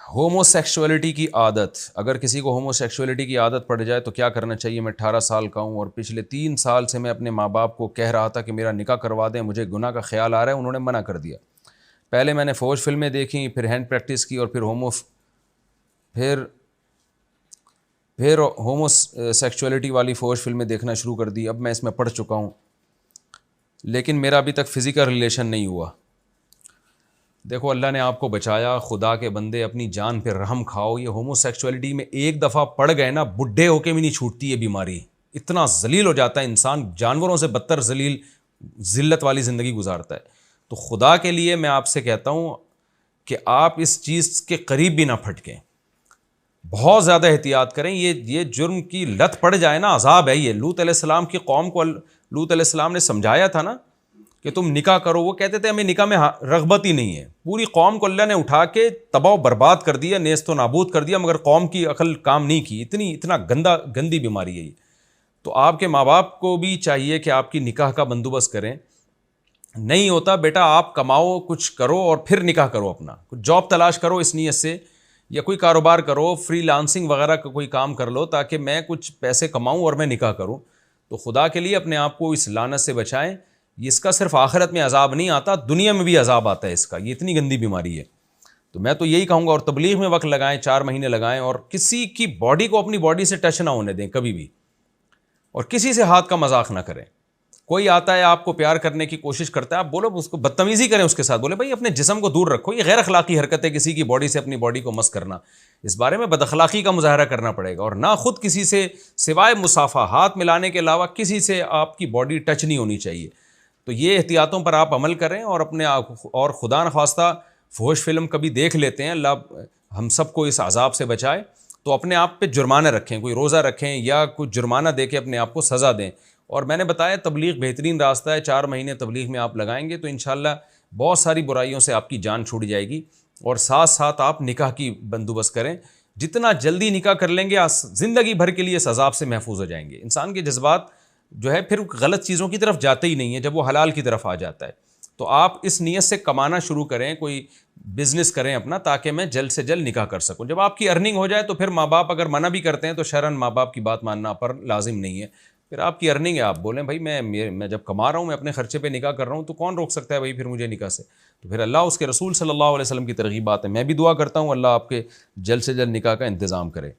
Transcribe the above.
Homo sexuality کی عادت، اگر کسی کو ہومو سیکشولیٹی کی عادت پڑ جائے تو کیا کرنا چاہیے؟ میں 18 سال کا ہوں اور پچھلے 3 سال سے میں اپنے ماں باپ کو کہہ رہا تھا کہ میرا نکاح کروا دیں، مجھے گناہ کا خیال آ رہا ہے، انہوں نے منع کر دیا۔ پہلے میں نے فوج فلمیں دیکھیں، پھر ہینڈ پریکٹس کی، اور پھر ہومو سیکشولیٹی والی فوج فلمیں دیکھنا شروع کر دی۔ اب میں اس میں پڑھ چکا ہوں، لیکن میرا ابھی تک فزیکل ریلیشن نہیں ہوا۔ دیکھو اللہ نے آپ کو بچایا، خدا کے بندے اپنی جان پہ رحم کھاؤ۔ یہ ہومو سیکشولیٹی میں ایک دفعہ پڑ گئے نا، بڈھے ہو کے بھی نہیں چھوٹتی یہ بیماری، اتنا ذلیل ہو جاتا ہے انسان، جانوروں سے بدتر ذلیل ذلت والی زندگی گزارتا ہے۔ تو خدا کے لیے میں آپ سے کہتا ہوں کہ آپ اس چیز کے قریب بھی نہ پھٹکیں، بہت زیادہ احتیاط کریں۔ یہ جرم کی لت پڑ جائے نا، عذاب ہے یہ۔ لوط علیہ السلام کی قوم کو لوط علیہ السلام نے سمجھایا تھا نا کہ تم نکاح کرو، وہ کہتے تھے ہمیں نکاح میں رغبت ہی نہیں ہے۔ پوری قوم کو اللہ نے اٹھا کے تباہ و برباد کر دیا، نیست و نابود کر دیا، مگر قوم کی عقل کام نہیں کی۔ اتنا گندی بیماری ہے یہ۔ تو آپ کے ماں باپ کو بھی چاہیے کہ آپ کی نکاح کا بندوبست کریں۔ نہیں ہوتا بیٹا، آپ کماؤ، کچھ کرو اور پھر نکاح کرو، اپنا کچھ جاب تلاش کرو اس نیت سے، یا کوئی کاروبار کرو، فری لانسنگ وغیرہ کا کوئی کام کر لو تاکہ میں کچھ پیسے کماؤں اور میں نکاح کروں۔ تو خدا کے لیے اپنے آپ کو اس لعنت سے بچائیں۔ اس کا صرف آخرت میں عذاب نہیں آتا، دنیا میں بھی عذاب آتا ہے اس کا، یہ اتنی گندی بیماری ہے۔ تو میں تو یہی کہوں گا، اور تبلیغ میں وقت لگائیں، 4 مہینے لگائیں، اور کسی کی باڈی کو اپنی باڈی سے ٹچ نہ ہونے دیں کبھی بھی، اور کسی سے ہاتھ کا مذاق نہ کریں۔ کوئی آتا ہے آپ کو پیار کرنے کی کوشش کرتا ہے، آپ بولو اس کو، بدتمیزی کریں اس کے ساتھ، بولے بھائی اپنے جسم کو دور رکھو، یہ غیر اخلاقی حرکت ہے کسی کی باڈی سے اپنی باڈی کو مس کرنا۔ اس بارے میں بد اخلاقی کا مظاہرہ کرنا پڑے گا، اور نہ خود کسی سے سوائے مصافحہ، ہاتھ ملانے کے علاوہ کسی سے آپ کی باڈی ٹچ نہیں ہونی چاہیے۔ تو یہ احتیاطوں پر آپ عمل کریں، اور اپنے اور خدا نخواستہ فحش فلم کبھی دیکھ لیتے ہیں، اللہ ہم سب کو اس عذاب سے بچائے، تو اپنے آپ پہ جرمانہ رکھیں، کوئی روزہ رکھیں یا کچھ جرمانہ دے کے اپنے آپ کو سزا دیں۔ اور میں نے بتایا تبلیغ بہترین راستہ ہے، 4 مہینے تبلیغ میں آپ لگائیں گے تو انشاءاللہ بہت ساری برائیوں سے آپ کی جان چھوٹ جائے گی، اور ساتھ ساتھ آپ نکاح کی بندوبست کریں۔ جتنا جلدی نکاح کر لیں گے زندگی بھر کے لیے اس عذاب سے محفوظ ہو جائیں گے۔ انسان کے جذبات جو ہے پھر غلط چیزوں کی طرف جاتے ہی نہیں ہیں جب وہ حلال کی طرف آ جاتا ہے۔ تو آپ اس نیت سے کمانا شروع کریں، کوئی بزنس کریں اپنا، تاکہ میں جلد سے جلد نکاح کر سکوں۔ جب آپ کی ارننگ ہو جائے تو پھر ماں باپ اگر منع بھی کرتے ہیں تو شرعاً ماں باپ کی بات ماننا پر لازم نہیں ہے۔ پھر آپ کی ارننگ ہے، آپ بولیں بھائی میں جب کما رہا ہوں، میں اپنے خرچے پہ نکاح کر رہا ہوں، تو کون روک سکتا ہے بھائی پھر مجھے نکاح سے؟ تو پھر اللہ اس کے رسول صلی اللہ علیہ وسلم کی ترغیبات ہے۔ میں بھی دعا کرتا ہوں اللہ آپ کے جلد سے جلد نکاح کا انتظام کرے۔